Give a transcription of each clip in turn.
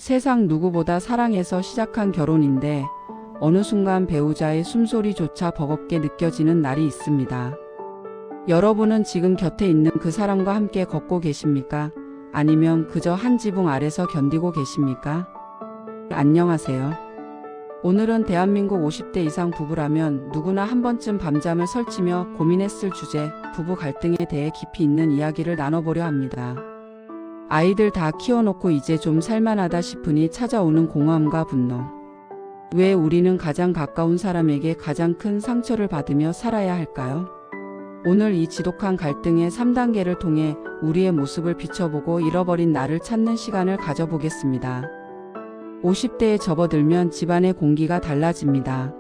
세상 누구보다 사랑해서 시작한 결혼인데 어느 순간 배우자의 숨소리조차 버겁게 느껴지는 날이 있습니다. 여러분은 지금 곁에 있는 그 사람과 함께 걷고 계십니까? 아니면 그저 한 지붕 아래서 견디고 계십니까? 안녕하세요. 오늘은 대한민국 50대 이상 부부라면 누구나 한 번쯤 밤잠을 설치며 고민했을 주제, 부부 갈등에 대해 깊이 있는 이야기를 나눠보려 합니다. 아이들 다 키워놓고 이제 좀 살만하다 싶으니 찾아오는 공허함과 분노. 왜 우리는 가장 가까운 사람에게 가장 큰 상처를 받으며 살아야 할까요? 오늘 이 지독한 갈등의 3단계를 통해 우리의 모습을 비춰보고 잃어버린 나를 찾는 시간을 가져보겠습니다. 50대에 접어들면 집안의 공기가 달라집니다.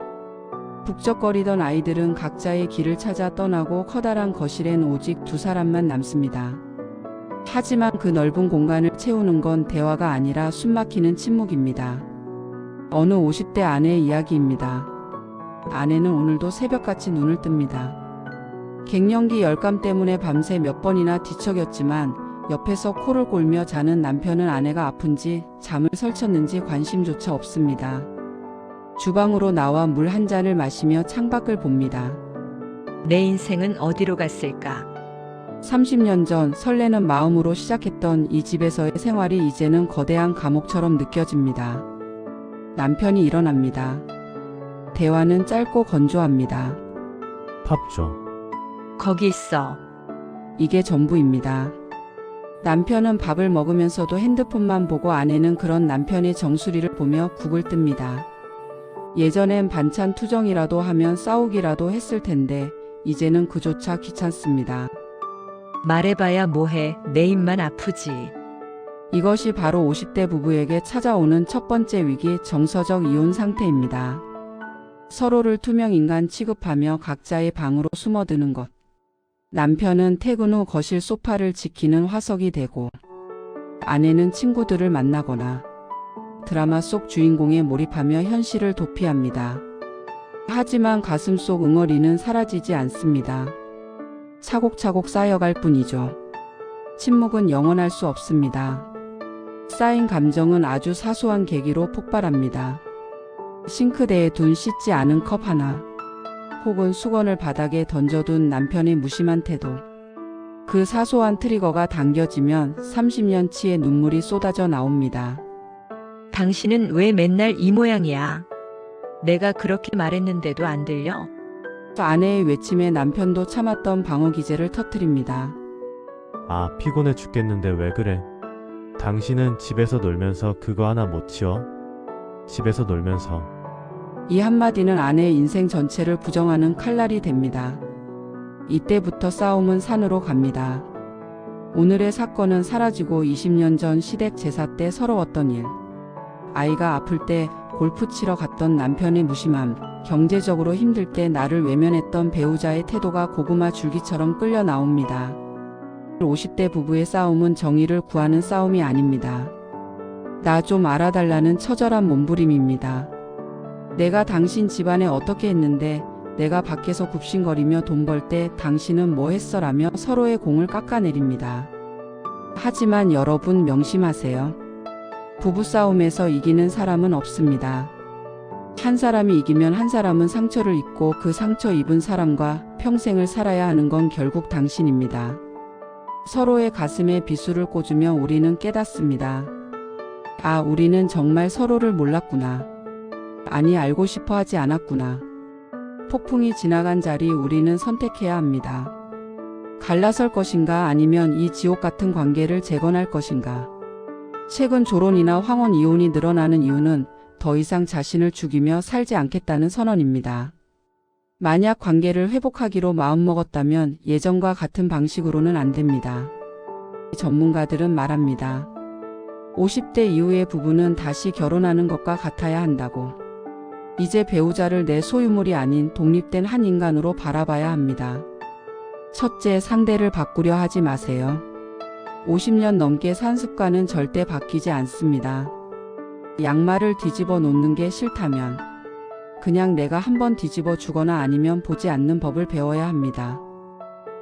북적거리던 아이들은 각자의 길을 찾아 떠나고 커다란 거실엔 오직 두 사람만 남습니다. 하지만 그 넓은 공간을 채우는 건 대화가 아니라 숨막히는 침묵입니다. 어느 50대 아내의 이야기입니다. 아내는 오늘도 새벽같이 눈을 뜹니다. 갱년기 열감 때문에 밤새 몇 번이나 뒤척였지만 옆에서 코를 골며 자는 남편은 아내가 아픈지 잠을 설쳤는지 관심조차 없습니다. 주방으로 나와 물 한 잔을 마시며 창밖을 봅니다. 내 인생은 어디로 갔을까? 30년 전 설레는 마음으로 시작했던 이 집에서의 생활이 이제는 거대한 감옥처럼 느껴집니다. 남편이 일어납니다. 대화는 짧고 건조합니다. 밥 줘. 거기 있어. 이게 전부입니다. 남편은 밥을 먹으면서도 핸드폰만 보고 아내는 그런 남편의 정수리를 보며 국을 뜹니다. 예전엔 반찬 투정이라도 하면 싸우기라도 했을 텐데 이제는 그조차 귀찮습니다. 말해봐야 뭐해. 내 입만 아프지. 이것이 바로 50대 부부에게 찾아오는 첫 번째 위기, 정서적 이혼 상태입니다. 서로를 투명인간 취급하며 각자의 방으로 숨어드는 것. 남편은 퇴근 후 거실 소파를 지키는 화석이 되고 아내는 친구들을 만나거나 드라마 속 주인공에 몰입하며 현실을 도피합니다. 하지만 가슴 속 응어리는 사라지지 않습니다. 차곡차곡 쌓여갈 뿐이죠. 침묵은 영원할 수 없습니다. 쌓인 감정은 아주 사소한 계기로 폭발합니다. 싱크대에 둔 씻지 않은 컵 하나, 혹은 수건을 바닥에 던져둔 남편의 무심한 태도. 그 사소한 트리거가 당겨지면 30년치의 눈물이 쏟아져 나옵니다. 당신은 왜 맨날 이 모양이야? 내가 그렇게 말했는데도 안 들려? 아내의 외침에 남편도 참았던 방어 기제를 터뜨립니다. 아, 피곤해 죽겠는데 왜 그래? 당신은 집에서 놀면서 그거 하나 못 치워? 집에서 놀면서. 이 한마디는 아내의 인생 전체를 부정하는 칼날이 됩니다. 이때부터 싸움은 산으로 갑니다. 오늘의 사건은 사라지고 20년 전 시댁 제사 때 서러웠던 일. 아이가 아플 때 골프 치러 갔던 남편의 무심함, 경제적으로 힘들 때 나를 외면했던 배우자의 태도가 고구마 줄기처럼 끌려 나옵니다. 50대 부부의 싸움은 정의를 구하는 싸움이 아닙니다. 나 좀 알아달라는 처절한 몸부림입니다. 내가 당신 집안에 어떻게 했는데, 내가 밖에서 굽신거리며 돈 벌 때 당신은 뭐 했어라며 서로의 공을 깎아내립니다. 하지만 여러분 명심하세요. 부부싸움에서 이기는 사람은 없습니다. 한 사람이 이기면 한 사람은 상처를 입고 그 상처 입은 사람과 평생을 살아야 하는 건 결국 당신입니다. 서로의 가슴에 비수를 꽂으며 우리는 깨닫습니다. 아, 우리는 정말 서로를 몰랐구나. 아니, 알고 싶어 하지 않았구나. 폭풍이 지나간 자리 우리는 선택해야 합니다. 갈라설 것인가 아니면 이 지옥 같은 관계를 재건할 것인가. 최근 조론이나 황혼 이혼이 늘어나는 이유는 더 이상 자신을 죽이며 살지 않겠다는 선언입니다. 만약 관계를 회복하기로 마음먹었다면 예전과 같은 방식으로는 안 됩니다. 전문가들은 말합니다. 50대 이후의 부부는 다시 결혼하는 것과 같아야 한다고. 이제 배우자를 내 소유물이 아닌 독립된 한 인간으로 바라봐야 합니다. 첫째, 상대를 바꾸려 하지 마세요. 50년 넘게 산 습관은 절대 바뀌지 않습니다. 양말을 뒤집어 놓는 게 싫다면 그냥 내가 한번 뒤집어 주거나 아니면 보지 않는 법을 배워야 합니다.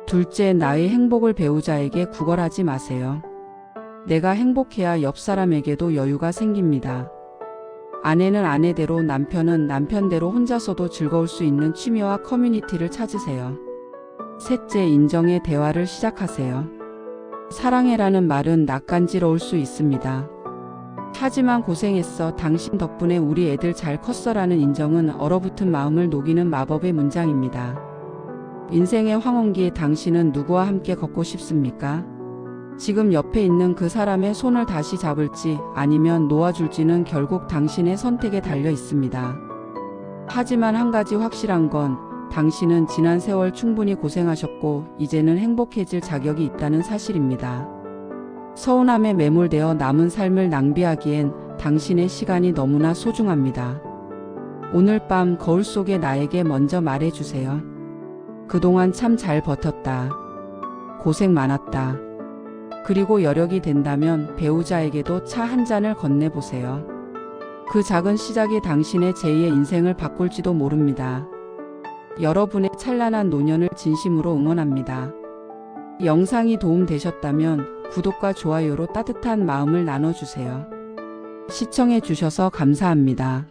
둘째, 나의 행복을 배우자에게 구걸하지 마세요. 내가 행복해야 옆 사람에게도 여유가 생깁니다. 아내는 아내대로, 남편은 남편대로 혼자서도 즐거울 수 있는 취미와 커뮤니티를 찾으세요. 셋째, 인정의 대화를 시작하세요. 사랑해라는 말은 낯간지러울 수 있습니다. 하지만 고생했어, 당신 덕분에 우리 애들 잘 컸어라는 인정은 얼어붙은 마음을 녹이는 마법의 문장입니다. 인생의 황혼기에 당신은 누구와 함께 걷고 싶습니까? 지금 옆에 있는 그 사람의 손을 다시 잡을지 아니면 놓아줄지는 결국 당신의 선택에 달려 있습니다. 하지만 한 가지 확실한 건 당신은 지난 세월 충분히 고생하셨고 이제는 행복해질 자격이 있다는 사실입니다. 서운함에 매몰되어 남은 삶을 낭비하기엔 당신의 시간이 너무나 소중합니다. 오늘 밤 거울 속의 나에게 먼저 말해주세요. 그동안 참 잘 버텼다. 고생 많았다. 그리고 여력이 된다면 배우자에게도 차 한 잔을 건네보세요. 그 작은 시작이 당신의 제2의 인생을 바꿀지도 모릅니다. 여러분의 찬란한 노년을 진심으로 응원합니다. 영상이 도움되셨다면 구독과 좋아요로 따뜻한 마음을 나눠주세요. 시청해 주셔서 감사합니다.